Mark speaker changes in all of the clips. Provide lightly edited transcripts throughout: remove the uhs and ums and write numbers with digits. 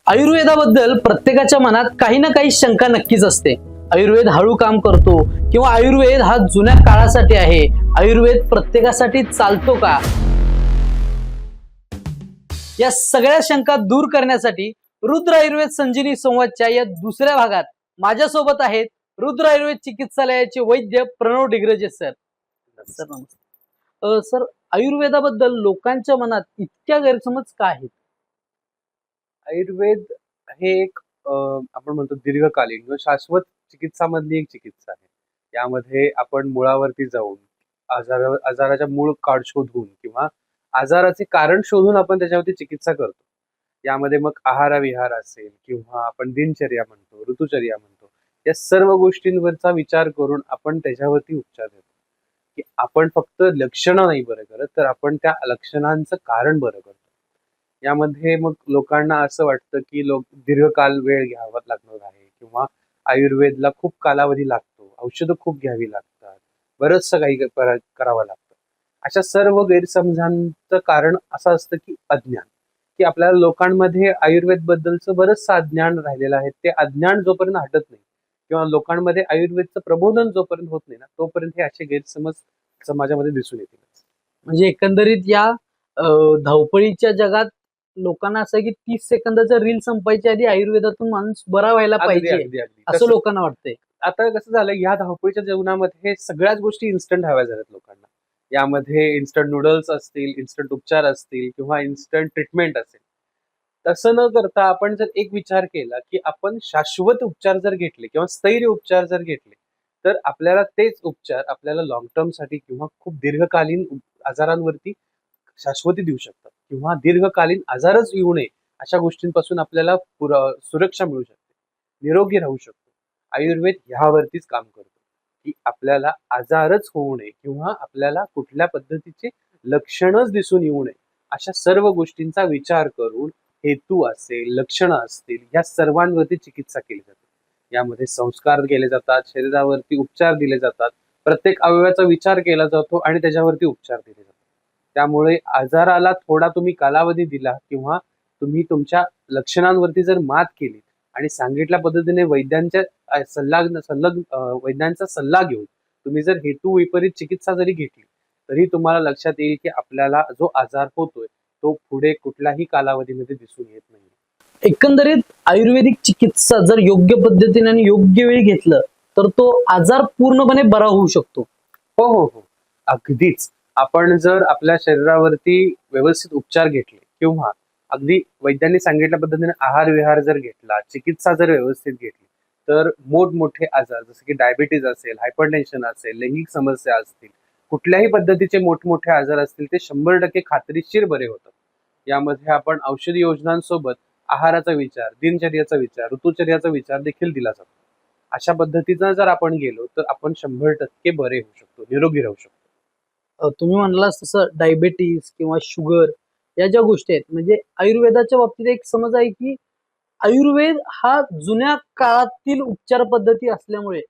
Speaker 1: आयुर्वेदाबद्दल प्रत्येकाच्या मनात काही ना काही शंका नक्कीच असते. आयुर्वेद हळू काम करतो किंवा आयुर्वेद हा जुन्या काळासाठी आहे. आयुर्वेद प्रत्येकासाठी चालतो का? या सगळ्या शंका दूर करण्यासाठी रुद्र आयुर्वेद संजीवनी संवादच्या या दुसऱ्या भागात माझ्यासोबत आहेत रुद्र आयुर्वेद चिकित्सालयाचे वैद्य प्रणव डिग्रजे सर. सर नमस्ते. सर, आयुर्वेदाबद्दल लोकांच्या मनात इतक्या गैरसमज का आहेत?
Speaker 2: आयुर्वेद हे एक आपण म्हणतो दीर्घकालीन किंवा शाश्वत चिकित्सामधली एक चिकित्सा आहे. यामध्ये आपण मुळावरती जाऊन आजाराच्या मूळ काढ शोधून किंवा आजाराचे कारण शोधून आपण त्याच्यावरती चिकित्सा करतो. यामध्ये मग आहार-विहार असेल किंवा आपण दिनचर्या म्हणतो, ऋतुचर्या म्हणतो. या सर्व गोष्टींवरचा विचार करून आपण त्याच्यावरती उपचार देतो. की आपण फक्त लक्षणं नाही बरं करत, तर आपण त्या लक्षणांचं कारण बरं करतो. यामध्ये मग लोकांना असं वाटतं की दीर्घकाल वेळ घ्यावा लागणार आहे किंवा आयुर्वेदला खूप कालावधी लागतो, औषधं खूप घ्यावी लागतात, बरंचसं काही करावं लागतं. अशा सर्व गैरसमजांचं कारण असं असतं की अज्ञान, की आपल्या लोकांमध्ये आयुर्वेद बद्दलचं बरंचसं अज्ञान राहिलेलं आहे. ते अज्ञान जोपर्यंत हटत नाही किंवा लोकांमध्ये आयुर्वेदचं प्रबोधन जोपर्यंत होत नाही ना, तोपर्यंत हे असे गैरसमज समाजामध्ये दिसून येतील.
Speaker 1: म्हणजे एकंदरीत या धावपळीच्या जगात लोकांना असं आहे की 30 सेकंदाचा रील संपायच्या आधी आयुर्वेदातून माणूस बरा व्हायला
Speaker 2: अगदी
Speaker 1: पाहिजे,
Speaker 2: अगदी अगदी
Speaker 1: असं
Speaker 2: तसं
Speaker 1: लोकांना वाटतंय.
Speaker 2: आता कसं झालंय, ह्या धावपळीच्या जीवनामध्ये सगळ्याच गोष्टी इन्स्टंट हव्या झाल्यात लोकांना. यामध्ये इन्स्टंट नूडल्स असतील, इन्स्टंट उपचार असतील किंवा इन्स्टंट ट्रीटमेंट असेल. तसं न करता आपण जर एक विचार केला, की आपण शाश्वत उपचार जर घेतले किंवा स्थैर्य उपचार जर घेतले, तर आपल्याला तेच उपचार आपल्याला लाँग टर्मसाठी किंवा खूप दीर्घकालीन आजारांवरती शाश्वती देऊ शकतात किंवा दीर्घकालीन आजारच येऊ नये अशा गोष्टींपासून आपल्याला सुरक्षा मिळू शकते. निरोगी राहू शकतो. आयुर्वेद ह्यावरतीच काम करतो, की आपल्याला आजारच होऊ नये किंवा आपल्याला कुठल्या पद्धतीचे लक्षणच दिसून येऊ नये अशा सर्व गोष्टींचा विचार करून हेतू असेल, लक्षणं असतील, या सर्वांवरती चिकित्सा केली जाते. यामध्ये संस्कार केले जातात, शरीरावरती उपचार दिले जातात, प्रत्येक अवयवाचा विचार केला जातो आणि त्याच्यावरती उपचार दिले जातात. त्यामुळे आजाराला थोडा तुम्ही कालावधी दिला किंवा तुम्ही तुमच्या लक्षणांवरती जर मात केली आणि सांगितल्या पद्धतीने वैद्यांचा सल्ला घेऊन तुम्ही जर हेतू विपरीत चिकित्सा जरी घेतली, तरी तुम्हाला लक्षात येईल की आपल्याला जो आजार होतोय तो पुढे कुठल्याही कालावधीमध्ये दिसून येत नाही.
Speaker 1: एकंदरीत आयुर्वेदिक चिकित्सा जर योग्य पद्धतीने आणि योग्य वेळी घेतलं तर तो आजार पूर्णपणे बरा होऊ शकतो.
Speaker 2: हो हो हो, अगदीच. आपण जर आपल्या शरीरावरती व्यवस्थित उपचार घेतले किंवा अगदी वैद्यांनी सांगितल्या पद्धतीने आहार विहार जर घेतला, चिकित्सा जर व्यवस्थित घेतली, तर मोठमोठे आजार जसे की डायबिटीज असेल, हायपरटेन्शन असेल, लैंगिक समस्या असतील, कुठल्याही पद्धतीचे मोठमोठे आजार असतील, ते 100% खात्रीशीर बरे होतात. यामध्ये आपण औषधी योजनांसोबत आहाराचा विचार, दिनचर्याचा विचार, ऋतुचर्याचा विचार देखील दिला जातो. अशा पद्धतीनं जर आपण गेलो, तर आपण 100% बरे होऊ शकतो, निरोगी राहू शकतो.
Speaker 1: तुम्ही म्हणलात तसं डायबिटीज किंवा शुगर या ज्या गोष्टी आहेत, म्हणजे आयुर्वेदाच्या बाबतीत एक समज आहे की आयुर्वेद हा जुन्या काळातील उपचार पद्धती असल्यामुळे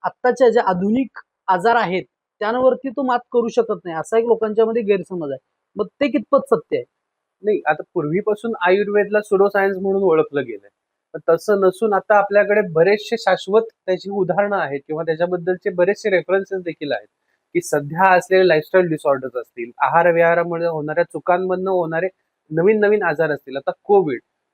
Speaker 1: आत्ताच्या ज्या आधुनिक आजार आहेत त्यांवरती तो मात करू शकत नाही, असा एक लोकांच्या मध्ये गैरसमज आहे. मग ते कितपत सत्य आहे?
Speaker 2: नाही, आता पूर्वीपासून आयुर्वेदला सुडो सायन्स म्हणून ओळखलं गेलंय. पण तसं नसून आता आपल्याकडे बरेचसे शाश्वत त्याची उदाहरणं आहेत किंवा त्याच्याबद्दलचे बरेचसे रेफरन्सेस देखील आहेत, की सध्या असलेले लाईफस्टाईल डिसऑर्डर्स असतील, आहार-विहारामुळे होणाऱ्या चुकांमधनं होणारे नवीन-नवीन आजार असतील. आता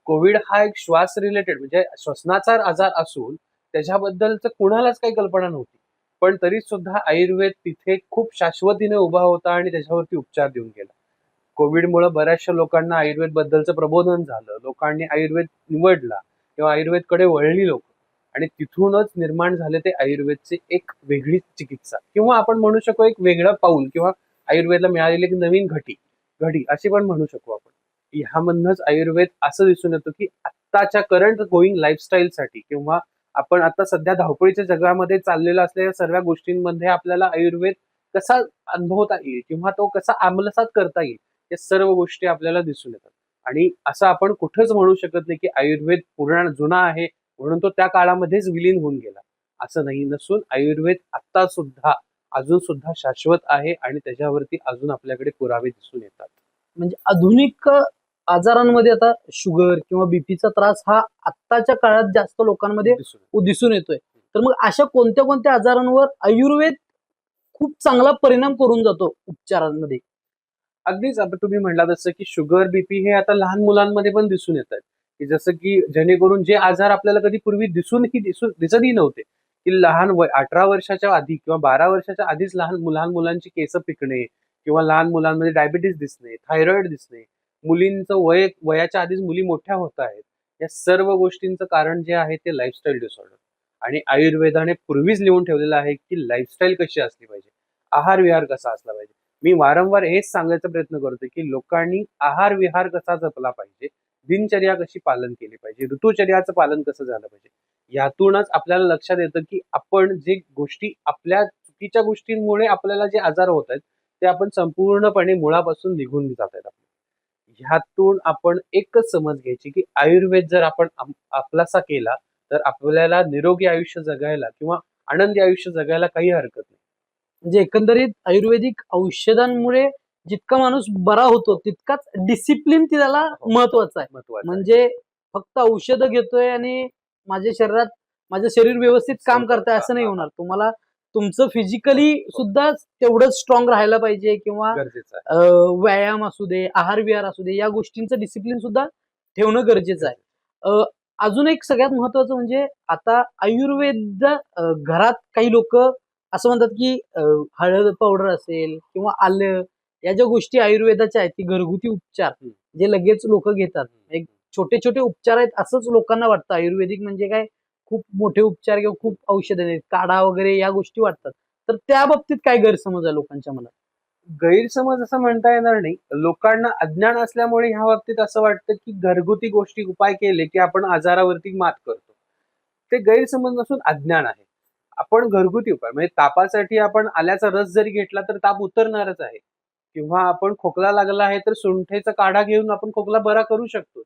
Speaker 2: कोविड हा एक श्वास रिलेटेड म्हणजे श्वसनाचा आजार असून त्याच्याबद्दलचं कुणालाच काही कल्पना नव्हती. पण तरी सुद्धा आयुर्वेद तिथे खूप शाश्वतीने उभा होता आणि त्याच्यावरती उपचार देऊन गेला. कोविडमुळे बऱ्याचशा लोकांना आयुर्वेद बद्दलचं प्रबोधन झालं. लोकांनी आयुर्वेद निवडला किंवा आयुर्वेदकडे वळली लोकं आणि तिथूनच निर्माण झाले ते आयुर्वेदचे एक वेगळी चिकित्सा किंवा आपण म्हणू शकू एक वेगळं पाऊल किंवा आयुर्वेदला मिळालेली एक नवीन घडी अशी पण म्हणू शकू आपण. ह्यामधनंच आयुर्वेद असं दिसून येतं, की आत्ताच्या करंट गोईंग लाईफस्टाईलसाठी किंवा आपण आता सध्या धावपळीच्या जगामध्ये चाललेल्या असलेल्या सर्व गोष्टींमध्ये आपल्याला आयुर्वेद कसा अनुभवता येईल किंवा तो कसा आत्मसात करता येईल, या सर्व गोष्टी आपल्याला दिसून येतात. आणि असं आपण कुठंच म्हणू शकत नाही, की आयुर्वेद जुना आहे म्हणून तो त्या काळामध्येच विलीन होऊन गेला. असं नाही नसून आयुर्वेद आत्ता सुद्धा अजून सुद्धा शाश्वत आहे आणि त्याच्यावरती अजून आपल्याकडे पुरावे दिसून येतात.
Speaker 1: म्हणजे आधुनिक आजारांमध्ये आता शुगर किंवा बीपीचा त्रास हा आत्ताच्या काळात जास्त लोकांमध्ये दिसून येतोय. तर मग अशा कोणत्या कोणत्या आजारांवर आयुर्वेद खूप चांगला परिणाम करून जातो उपचारांमध्ये?
Speaker 2: अगदीच आता तुम्ही म्हणला तसं की शुगर, बीपी हे आता लहान मुलांमध्ये पण दिसून येत आहेत, की जसं की जेणेकरून जे आजार आपल्याला कधी पूर्वी दिसतही नव्हते, की लहान 18 वर्षाच्या आधी किंवा 12 वर्षाच्या आधीच लहान लहान मुलांची केस पिकणे किंवा लहान मुलांमध्ये डायबिटीस दिसणे, थायरॉइड दिसणे, मुलींचं वयाच्या आधीच मुली मोठ्या होत आहेत. या सर्व गोष्टींचं कारण जे आहे ते लाईफस्टाईल डिसऑर्डर. आणि आयुर्वेदाने पूर्वीच लिहून ठेवलेलं आहे, की लाईफस्टाईल कशी असली पाहिजे, आहार विहार कसा असला पाहिजे. मी वारंवार हेच सांगायचा प्रयत्न करतोय, की लोकांनी आहार विहार कसा जपला पाहिजे, दिनचर्या कशी पालन केली पाहिजे, ऋतुचर्याचं पालन कसं झालं पाहिजे. यातूनच आपल्याला लक्षात येतं, की आपण जे गोष्टी आपल्या चुकीच्या गोष्टींमुळे आपल्याला जे आजार होत आहेत, ते आपण संपूर्णपणे मुळापासून निघून जात आहेत आपले. ह्यातून आपण एकच समज घ्यायची, की आयुर्वेद जर आपण आपलासा केला, तर आपल्याला निरोगी आयुष्य जगायला किंवा आनंदी आयुष्य जगायला काही हरकत नाही.
Speaker 1: म्हणजे एकंदरीत आयुर्वेदिक औषधांमुळे जितका माणूस बरा होतो तितकाच डिसिप्लिन त्याला महत्वाचा आहे.
Speaker 2: महत्वाचं आहे.
Speaker 1: म्हणजे फक्त औषधं घेतोय आणि माझं शरीर व्यवस्थित काम करतंय असं नाही होणार. तुम्हाला तुमचं फिजिकली सुद्धा तेवढंच स्ट्रॉंग राहायला पाहिजे किंवा
Speaker 2: गरजेचं आहे.
Speaker 1: व्यायाम असू दे, आहार विहार असू दे, या गोष्टींचं डिसिप्लिन सुद्धा ठेवणं गरजेचं आहे. अजून एक सगळ्यात महत्वाचं म्हणजे आता आयुर्वेद घरात काही लोक असं म्हणतात की हळद पावडर असेल किंवा आलं, या ज्या गोष्टी आयुर्वेदाच्या आहेत, की घरगुती उपचार जे लगेच लोक घेतात, एक छोटे छोटे उपचार आहेत असंच लोकांना वाटतं. आयुर्वेदिक म्हणजे काय खूप मोठे उपचार किंवा खूप औषध आहेत, काढा वगैरे या गोष्टी वाटतात. तर त्या बाबतीत काय गैरसमज आहे लोकांच्या मनात?
Speaker 2: गैरसमज असं म्हणता येणार नाही. लोकांना अज्ञान असल्यामुळे ह्या बाबतीत असं वाटतं, की घरगुती गोष्टी उपाय केले, की आपण आजारावरती मात करतो. ते गैरसमज नसून अज्ञान आहे. आपण घरगुती उपाय म्हणजे तापासाठी आपण आल्याचा रस जरी घेतला तर ताप उतरणारच आहे. किंवा आपण खोकला लागला आहे तर सुंठेचा काढा घेऊन आपण खोकला बरा करू शकतोच.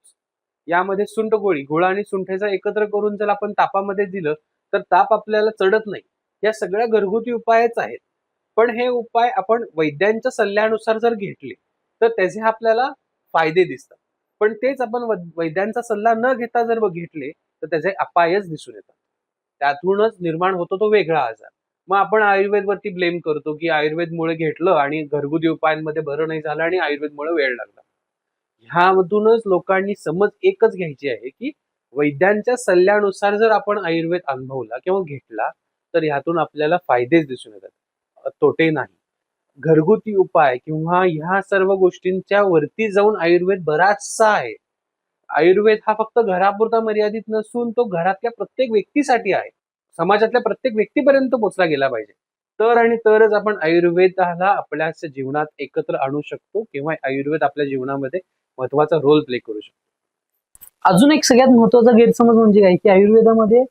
Speaker 2: यामध्ये सुंठ गोळी, गुळ आणि सुंठेचा एकत्र करून जर आपण तापामध्ये दिलं, तर ताप आपल्याला चढत नाही. या सगळ्या घरगुती उपायच आहेत. पण हे उपाय आपण वैद्यांच्या सल्ल्यानुसार जर घेतले, तर त्याचे आपल्याला फायदे दिसतात. पण तेच आपण वैद्यांचा सल्ला न घेता जर घेतले, तर त्याचे अपायच दिसून येतात. त्यातूनच निर्माण होतो तो वेगळा आजार. मग आपण आयुर्वेदवरती ब्लेम करतो, की आयुर्वेदमुळे घेतलं आणि घरगुती उपायांमध्ये बरं नाही झालं आणि आयुर्वेदमुळे वेळ लागला. ह्यामधूनच लोकांनी समज एकच घ्यायची आहे, की वैद्यांच्या सल्ल्यानुसार जर आपण आयुर्वेद अनुभवला किंवा घेतला, तर ह्यातून आपल्याला फायदेच दिसून येतात. तोटे नाही. घरगुती उपाय किंवा ह्या सर्व गोष्टींच्या वरती जाऊन आयुर्वेद बराचसा आहे. आयुर्वेद हा फक्त घरापुरता मर्यादित नसून तो घरातल्या प्रत्येक व्यक्तीसाठी आहे. समाजातल्या प्रत्येक व्यक्तीपर्यंत पोहोचला गेला पाहिजे. तर आणि तरच आपण आयुर्वेदाला आपल्या जीवनात एकत्र आणू शकतो किंवा आयुर्वेद आपल्या जीवनामध्ये महत्वाचा रोल प्ले करू शकतो.
Speaker 1: अजून एक सगळ्यात महत्वाचा गैरसमज म्हणजे काय, की आयुर्वेदामध्ये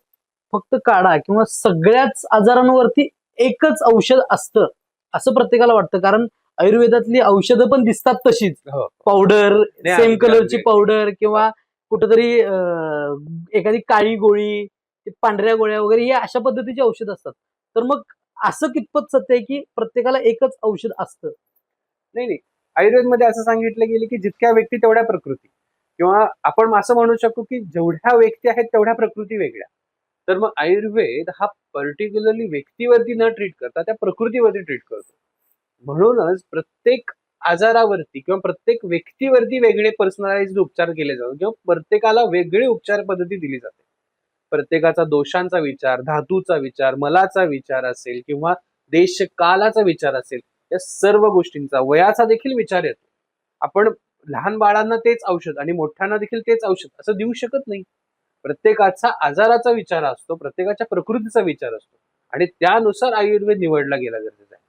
Speaker 1: फक्त काढा किंवा सगळ्याच आजारांवरती एकच औषध असतं असं प्रत्येकाला वाटतं. कारण आयुर्वेदातली औषधं पण दिसतात तशीच,
Speaker 2: हो.
Speaker 1: पावडर,
Speaker 2: नाही,
Speaker 1: सेम
Speaker 2: अगदी,
Speaker 1: कलरची
Speaker 2: अगदी.
Speaker 1: पावडर किंवा कुठेतरी एखादी काळी गोळी, पांढऱ्या गोळ्या वगैरे या अशा पद्धतीची औषध असतात. तर मग असं कितपत सत्य आहे, की प्रत्येकाला एकच औषध असतं?
Speaker 2: नाही, नाही. आयुर्वेदमध्ये असं सांगितलं गेलं, की जितक्या व्यक्ती तेवढ्या प्रकृती किंवा आपण असं म्हणू शकतो, की जेवढ्या व्यक्ती आहेत तेवढ्या प्रकृती वेगळ्या. तर मग आयुर्वेद हा पर्टिक्युलरली व्यक्तीवरती न ट्रीट करता त्या प्रकृतीवरती ट्रीट करतो. म्हणूनच प्रत्येक आजारावरती किंवा प्रत्येक व्यक्तीवरती वेगळे पर्सनलाइज्ड उपचार केले जातात किंवा प्रत्येकाला वेगळी उपचार पद्धती दिली जाते. प्रत्येकाचा दोषांचा विचार, धातूचा विचार, मलाचा विचार असेल किंवा देश कालाचा विचार असेल, या सर्व गोष्टींचा, वयाचा देखील विचार येतो. आपण लहान बाळांना तेच औषध आणि मोठ्यांना देखील तेच औषध असं देऊ शकत नाही. प्रत्येकाचा आजाराचा विचार असतो, प्रत्येकाच्या प्रकृतीचा विचार असतो आणि त्यानुसार आयुर्वेद निवडला गेला गरजेचा आहे.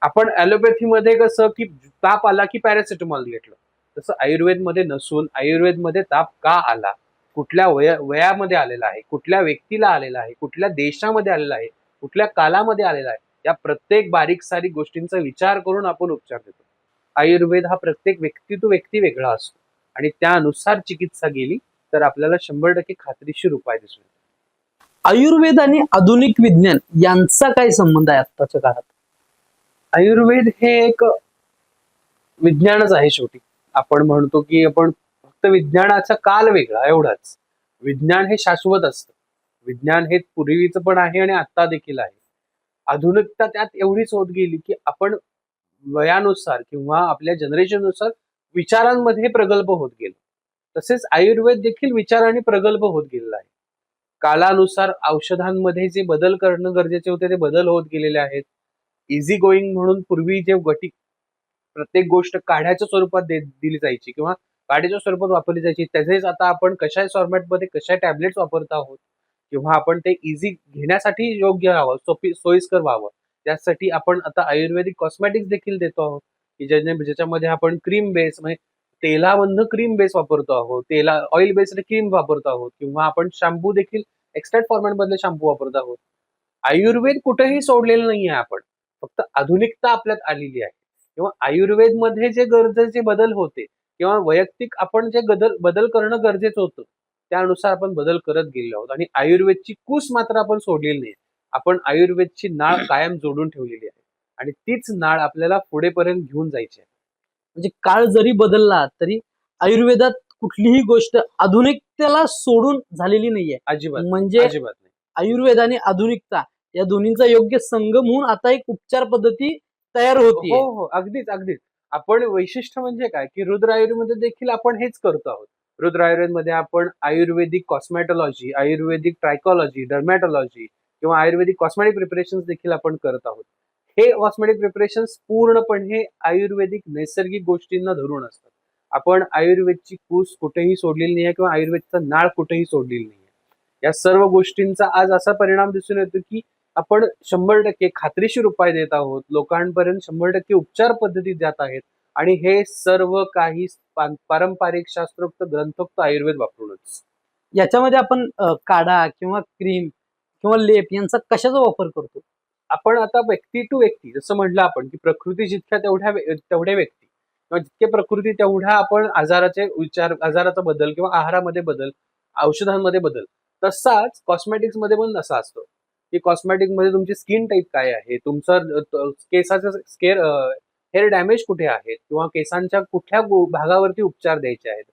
Speaker 2: आपण ॲलोपॅथीमध्ये कसं की ताप आला की पॅरासिटामॉल घेतलं, तसं आयुर्वेदमध्ये नसून आयुर्वेदमध्ये ताप का आला, कुठल्या वयामध्ये आलेला आहे, कुठल्या व्यक्तीला आलेला आहे, कुठल्या देशामध्ये आलेला आहे, कुठल्या कालामध्ये आलेला आहे, या प्रत्येक बारीक सारीक गोष्टींचा विचार करून आपण उपचार देतो. आयुर्वेद हा प्रत्येक व्यक्ती तो व्यक्ती वेगळा असतो आणि त्यानुसार चिकित्सा गेली तर आपल्याला 100% खात्रीशीर उपाय दिसून येतो.
Speaker 1: आयुर्वेद आणि आधुनिक विज्ञान यांचा काय संबंध आहे आत्ताच्या काळात?
Speaker 2: आयुर्वेद हे एक विज्ञानच आहे शेवटी. आपण म्हणतो की आपण फक्त विज्ञानाचा काल वेगळा एवढाच. विज्ञान हे शाश्वत असतं. विज्ञान हे पूर्वीचं पण आहे आणि आता देखील आहे. आधुनिकता त्यात एवढीच होत गेली की आपण वयानुसार किंवा आपल्या जनरेशननुसार विचारांमध्ये प्रगल्भ होत गेलो. तसेच आयुर्वेद देखील विचारांनी प्रगल्भ होत गेलेला आहे. कालानुसार औषधांमध्ये जे बदल करणं गरजेचे होते ते बदल होत गेलेले आहेत. इझी गोईंग म्हणून पूर्वी जे प्रत्येक गोष्ट काढ्याच्या स्वरूपात दिली जायची किंवा काढ्याच्या स्वरूपात वापरली जायची, तसेच आता आपण कशा फॉर्मॅटमध्ये कशा टॅबलेट्स वापरत आहोत किंवा आपण ते इझी घेण्यासाठी योग्य व्हावं, सोयीस्कर व्हावं, त्यासाठी आपण आता आयुर्वेदिक कॉस्मेटिक्स देखील देतो आहोत की ज्याच्यामध्ये आपण क्रीम बेस म्हणजे तेलामधनं क्रीम बेस वापरतो आहोत, ऑइल बेस्ड क्रीम वापरतो आहोत किंवा आपण शॅम्पू देखील एक्स्ट्रॅक्ट फॉर्मॅट मधले शॅम्पू वापरत आहोत. आयुर्वेद कुठेही सोडलेलं नाहीये आपण, फक्त आधुनिकता आपल्यात आलेली आहे किंवा आयुर्वेदमध्ये जे गरजेचे बदल होते किंवा वैयक्तिक आपण जे बदल करणं गरजेचं होतं त्यानुसार आपण बदल करत गेलो आहोत आणि आयुर्वेदची कूस मात्र आपण सोडलेली नाही. आपण आयुर्वेदची नाळ कायम जोडून ठेवलेली आहे आणि तीच नाळ आपल्याला पुढेपर्यंत घेऊन जायची आहे.
Speaker 1: म्हणजे काळ जरी बदलला तरी आयुर्वेदात कुठलीही गोष्ट आधुनिकतेला सोडून झालेली नाहीये.
Speaker 2: अजिबात
Speaker 1: म्हणजे
Speaker 2: अजिबात नाही.
Speaker 1: आयुर्वेद आणि आधुनिकता या दोन्हींचा योग्य संगम होऊन आता एक उपचार पद्धती तयार होतीये.
Speaker 2: हो हो, अगदीच अगदीच. आपण वैशिष्ट्य म्हणजे काय की रुद्र आयुर्वेदमध्ये देखील आपण हेच करतो आहोत. रुद्र आयुर्वेदमध्ये आपण आयुर्वेदिक कॉस्मॅटॉलॉजी, आयुर्वेदिक ट्रायकॉलॉजी, डर्मॅटॉलॉजी किंवा आयुर्वेदिक कॉस्मेटिक प्रिपरेशन्स देखील आपण करत आहोत. हे कॉस्मेटिक प्रिपरेशन्स पूर्णपणे आयुर्वेदिक नैसर्गिक गोष्टींना धरून असतात. आपण आयुर्वेदची कूस कुठेही सोडलेली नाहीये किंवा आयुर्वेदचा नाळ कुठेही सोडलेली नाहीये. या सर्व गोष्टींचा आज असा परिणाम दिसून येतो की आपण 100% खात्रीशीर उपाय देत आहोत. लोकांपर्यंत 100% उपचार पद्धती जात आहेत आणि हे सर्व काही पारंपरिक शास्त्रोक्त ग्रंथोक्त आयुर्वेद वापरूनच.
Speaker 1: याच्यामध्ये आपण काढा किंवा क्रीम किंवा लेप यांचा कशाचा वापर करतो?
Speaker 2: आपण आता व्यक्ती टू व्यक्ती जसं म्हटलं आपण की प्रकृती जितक्या तेवढ्या व्यक्ती किंवा जितके प्रकृती तेवढ्या आपण आजाराचा बदल किंवा आहारामध्ये बदल, औषधांमध्ये बदल. तसाच कॉस्मेटिक्स मध्ये पण असा असतो की कॉस्मेटिक मध्ये तुमची स्किन टाईप काय आहे, तुमचं केसाचं हेअर डॅमेज कुठे आहेत किंवा केसांच्या कुठल्या भागावरती उपचार द्यायचे आहेत.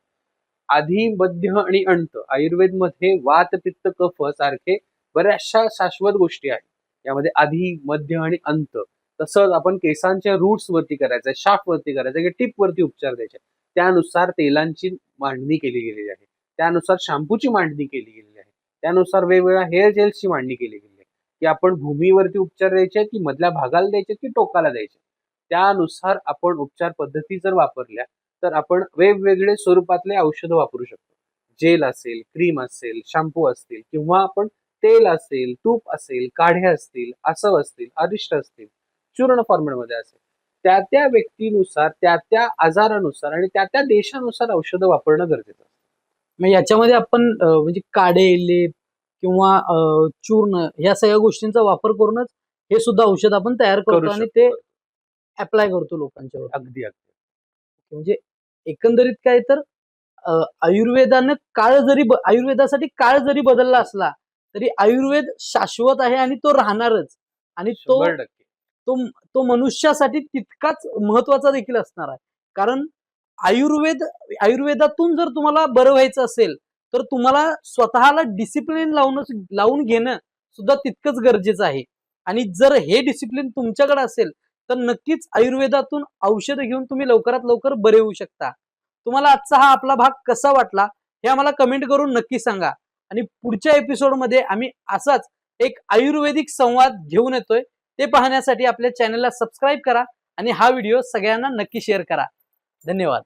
Speaker 2: आधी, मध्य आणि अंत आयुर्वेदमध्ये वात, पित्त, कफ सारखे बऱ्याचशा शाश्वत गोष्टी आहेत. यामध्ये आधी, मध्य आणि अंत. तसंच आपण केसांच्या रूट्स वरती करायचंय, शाफ्ट वरती करायचंय की टिप वरती उपचार द्यायचे. त्यानुसार तेलांची मांडणी केली गेलेली आहे. त्यानुसार शॅम्पूची मांडणी केली गेलेली आहे. त्यानुसार वेगवेगळ्या हेअर जेल्सची मांडणी केली गेली आहे की आपण भूमीवरती उपचार द्यायचे की मधल्या भागाला द्यायचे की टोकाला द्यायचे. त्यानुसार आपण उपचार पद्धती जर वापरल्या तर आपण वेगवेगळे स्वरूपातले औषधं वापरू शकतो. जेल असेल, क्रीम असेल, शॅम्पू असतील किंवा आपण तेल असेल, तूप असेल, काढे असतील, आसव असतील, अरिष्ट असतील, चूर्ण फॉर्मॅटमध्ये असेल. त्या व्यक्तीनुसार, त्या आजारानुसार आणि त्या देशानुसार औषधं वापरणं गरजेचं असतं.
Speaker 1: मग याच्यामध्ये आपण म्हणजे काढे, लेप किंवा चूर्ण या सगळ्या गोष्टींचा वापर करूनच हे सुद्धा औषध आपण तयार करतो आणि ते अप्लाय करतो लोकांच्यावर.
Speaker 2: अगदी अगदी.
Speaker 1: म्हणजे एकंदरीत काय तर आयुर्वेदासाठी काळ जरी बदलला असला तरी आयुर्वेद शाश्वत आहे आणि तो राहणारच आणि तो
Speaker 2: 100%.
Speaker 1: तो मनुष्यासाठी तितकाच महत्वाचा देखील असणार आहे. कारण आयुर्वेदातून जर तुम्हाला बरं व्हायचं असेल तर तुम्हाला स्वतःला डिसिप्लिन लावून घेणं सुद्धा तितकंच गरजेचं आहे. आणि जर हे डिसिप्लिन तुमच्याकडे असेल तर नक्कीच आयुर्वेदातून औषध घेऊन तुम्ही लवकरात लवकर बरे होऊ शकता. तुम्हाला आजचा हा आपला भाग कसा वाटला हे आम्हाला कमेंट करून नक्की सांगा. आणि पुढच्या एपिसोडमध्ये आम्ही असाच एक आयुर्वेदिक संवाद घेऊन येतोय. ते पाहण्यासाठी आपल्या चॅनलला सबस्क्राईब करा आणि हा व्हिडिओ सगळ्यांना नक्की शेअर करा. धन्यवाद.